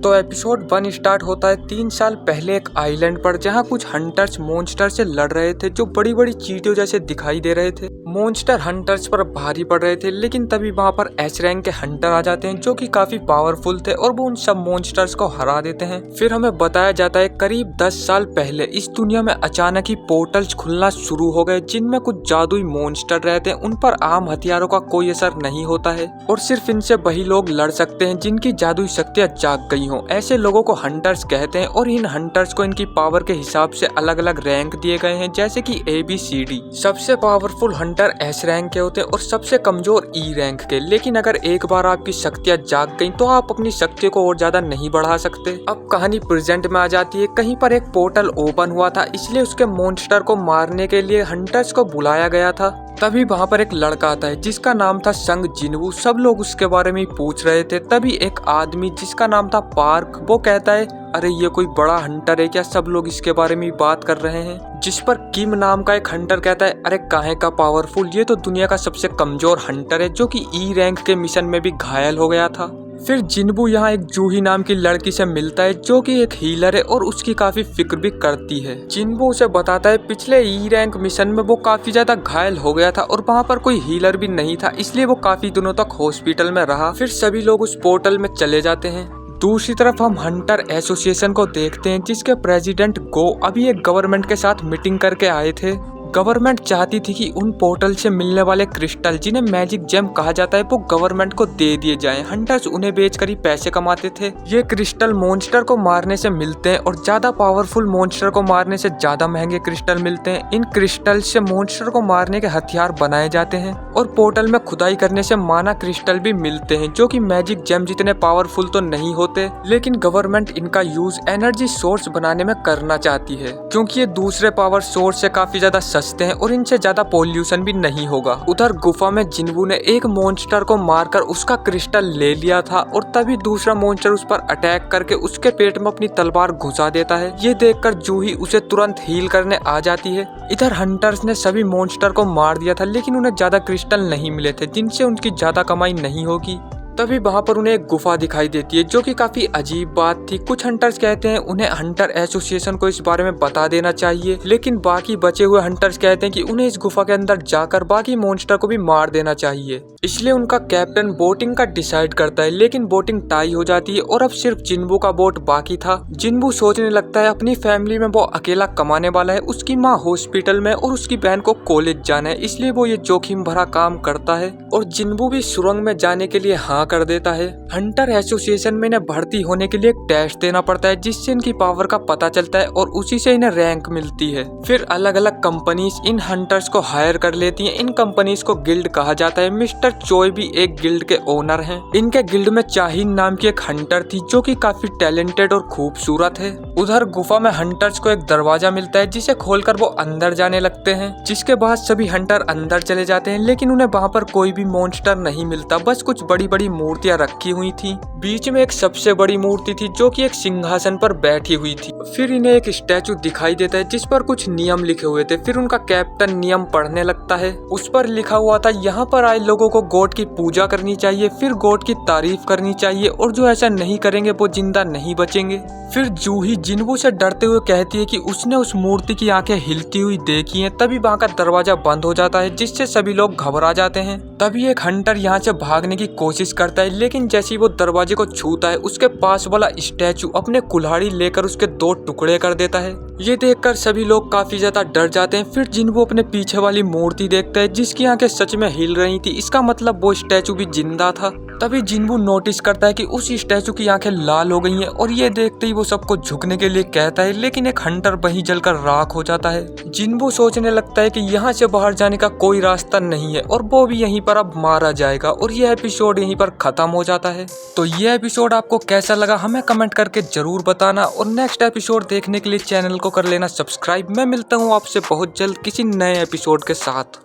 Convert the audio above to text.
तो episode 1 start होता है 3 साल पहले एक आइलैंड पर, जहां कुछ हंटर्स मॉन्स्टर से लड़ रहे थे जो बड़ी बड़ी चींटियों जैसे दिखाई दे रहे थे। मॉन्स्टर हंटर्स पर भारी पड़ रहे थे, लेकिन तभी वहां पर एच रैंक के हंटर आ जाते हैं जो कि काफी पावरफुल थे और वो उन सब मॉन्स्टर्स को हरा देते हैं। फिर हमें बताया जाता है करीब 10 साल पहले इस दुनिया में अचानक ही पोर्टल्स खुलना शुरू हो गए, जिनमें कुछ जादुई मॉन्स्टर रहते हैं। उन पर आम हथियारों का कोई असर नहीं होता है और सिर्फ इनसे वही लोग लड़ सकते हैं जिनकी जादुई शक्तियां जाग गई हों। ऐसे लोगों को हंटर्स कहते हैं और इन हंटर्स को इनकी पावर के हिसाब से अलग अलग रैंक दिए गए हैं, जैसे कि ABCD। सबसे पावरफुल हंटर S रैंक के होते हैं और सबसे कमजोर E रैंक के। लेकिन अगर एक बार आपकी शक्तियां जाग गई तो आप अपनी शक्ति को और ज्यादा नहीं बढ़ा सकते। अब कहानी प्रेजेंट में आ जाती है। कहीं पर एक पोर्टल ओपन हुआ था, इसलिए उसके मॉन्स्टर को मारने के लिए हंटर्स को बुलाया गया था। तभी वहाँ पर एक लड़का आता है जिसका नाम था संग जिनवू। सब लोग उसके बारे में पूछ रहे थे। तभी एक आदमी जिसका नाम था पार्क, वो कहता है अरे ये कोई बड़ा हंटर है क्या? सब लोग इसके बारे में बात कर रहे हैं। जिस पर किम नाम का एक हंटर कहता है अरे काहे का पावरफुल, ये तो दुनिया का सबसे कमजोर हंटर है जो कि E रैंक के मिशन में भी घायल हो गया था। फिर जिनबू यहाँ एक जूही नाम की लड़की से मिलता है जो कि एक हीलर है और उसकी काफी फिक्र भी करती है। जिनबू उसे बताता है पिछले E रैंक मिशन में वो काफी ज्यादा घायल हो गया था और वहाँ पर कोई हीलर भी नहीं था, इसलिए वो काफी दिनों तक हॉस्पिटल में रहा। फिर सभी लोग उस पोर्टल में चले जाते हैं। दूसरी तरफ हम हंटर एसोसिएशन को देखते हैं जिसके प्रेसिडेंट गो अभी एक गवर्नमेंट के साथ मीटिंग करके आए थे। गवर्नमेंट चाहती थी कि उन पोर्टल से मिलने वाले क्रिस्टल, जिन्हें मैजिक जेम कहा जाता है, वो गवर्नमेंट को दे दिए जाएं। हंटर्स उन्हें बेचकर ही पैसे कमाते थे। ये क्रिस्टल मॉन्स्टर को मारने से मिलते हैं और ज्यादा पावरफुल मॉन्स्टर को मारने से ज्यादा महंगे क्रिस्टल मिलते हैं। इन क्रिस्टल से मॉन्स्टर को मारने के हथियार बनाए जाते हैं और पोर्टल में खुदाई करने से माना क्रिस्टल भी मिलते हैं जो कि मैजिक जेम जितने पावरफुल तो नहीं होते, लेकिन गवर्नमेंट इनका यूज एनर्जी सोर्स बनाने में करना चाहती है क्योंकि ये दूसरे पावर सोर्स से काफी ज्यादा सस्ते हैं और इनसे ज्यादा पोल्यूशन भी नहीं होगा। उधर गुफा में जिनवू ने एक मॉन्स्टर को मारकर उसका क्रिस्टल ले लिया था और तभी दूसरा मॉन्स्टर उस पर अटैक करके उसके पेट में अपनी तलवार घुसा देता है। ये देखकर जूही उसे तुरंत हील करने आ जाती है। इधर हंटर्स ने सभी मॉन्स्टर को मार दिया था, लेकिन उन्हें ज्यादा क्रिस्टल नहीं मिले थे जिनसे उनकी ज्यादा कमाई नहीं होगी। तभी वहाँ पर उन्हें एक गुफा दिखाई देती है जो कि काफी अजीब बात थी। कुछ हंटर्स कहते हैं उन्हें हंटर एसोसिएशन को इस बारे में बता देना चाहिए, लेकिन बाकी बचे हुए हंटर्स कहते हैं कि उन्हें इस गुफा के अंदर जाकर बाकी मॉन्स्टर को भी मार देना चाहिए। इसलिए उनका कैप्टन बोटिंग का डिसाइड करता है, लेकिन बोटिंग टाई हो जाती है और अब सिर्फ जिनबू का बोट बाकी था। जिनबू सोचने लगता है अपनी फैमिली में वो अकेला कमाने वाला है, उसकी माँ हॉस्पिटल में और उसकी बहन को कॉलेज जाना है, इसलिए वो ये जोखिम भरा काम करता है और जिनबू भी सुरंग में जाने के लिए हाँ कर देता है। हंटर एसोसिएशन में इन्हें भर्ती होने के लिए एक टेस्ट देना पड़ता है जिससे इनकी पावर का पता चलता है और उसी से इन्हें रैंक मिलती है। फिर अलग अलग कंपनीज इन हंटर्स को हायर कर लेती हैं। इन कंपनीज को गिल्ड कहा जाता है। मिस्टर चोय भी एक गिल्ड के ओनर हैं। इनके गिल्ड में चाहिन नाम की एक हंटर थी जो कि काफी टैलेंटेड और खूबसूरत है। उधर गुफा में हंटर्स को एक दरवाजा मिलता है जिसे खोलकर वो अंदर जाने लगते हैं, जिसके बाद सभी हंटर अंदर चले जाते हैं, लेकिन उन्हें वहाँ पर कोई भी मॉन्स्टर नहीं मिलता, बस कुछ बड़ी बड़ी मूर्तियां रखी हुई थी। बीच में एक सबसे बड़ी मूर्ति थी जो कि एक सिंहासन पर बैठी हुई थी। फिर इन्हें एक स्टैचू दिखाई देता है जिस पर कुछ नियम लिखे हुए थे। फिर उनका कैप्टन नियम पढ़ने लगता है। उस पर लिखा हुआ था यहाँ पर आए लोगों को गॉड की पूजा करनी चाहिए, फिर गॉड की तारीफ करनी चाहिए और जो ऐसा नहीं करेंगे वो जिंदा नहीं बचेंगे। फिर जूही जिनवू से डरते हुए कहती है कि उसने उस मूर्ति की आंखें हिलती हुई देखी हैं। तभी वहाँ का दरवाजा बंद हो जाता है जिससे सभी लोग घबरा जाते हैं। तभी एक हंटर यहाँ से भागने की कोशिश करता है, लेकिन जैसे ही वो दरवाजे को छूता है उसके पास वाला स्टैचू अपने कुल्हाड़ी लेकर उसके 2 टुकड़े कर देता है। ये देखकर सभी लोग काफी ज्यादा डर जाते हैं। फिर जिनवू अपने पीछे वाली मूर्ति देखता है जिसकी आंखें सच में हिल रही थी, इसका मतलब वो स्टैचू भी जिंदा था। तभी जिनवू नोटिस करता है कि उस स्टैचू की आंखें लाल हो गई हैं और ये देखते ही वो सबको झुकने के लिए कहता है, लेकिन एक हंटर वहीं जलकर राख हो जाता है। जिनवू सोचने लगता है कि यहाँ से बाहर जाने का कोई रास्ता नहीं है और वो भी यहीं पर अब मारा जाएगा और यह एपिसोड यहीं पर खत्म हो जाता है। तो ये एपिसोड आपको कैसा लगा हमें कमेंट करके जरूर बताना और नेक्स्ट एपिसोड देखने के लिए चैनल को कर लेना सब्सक्राइब। मैं मिलता हूँ आपसे बहुत जल्द किसी नए एपिसोड के साथ।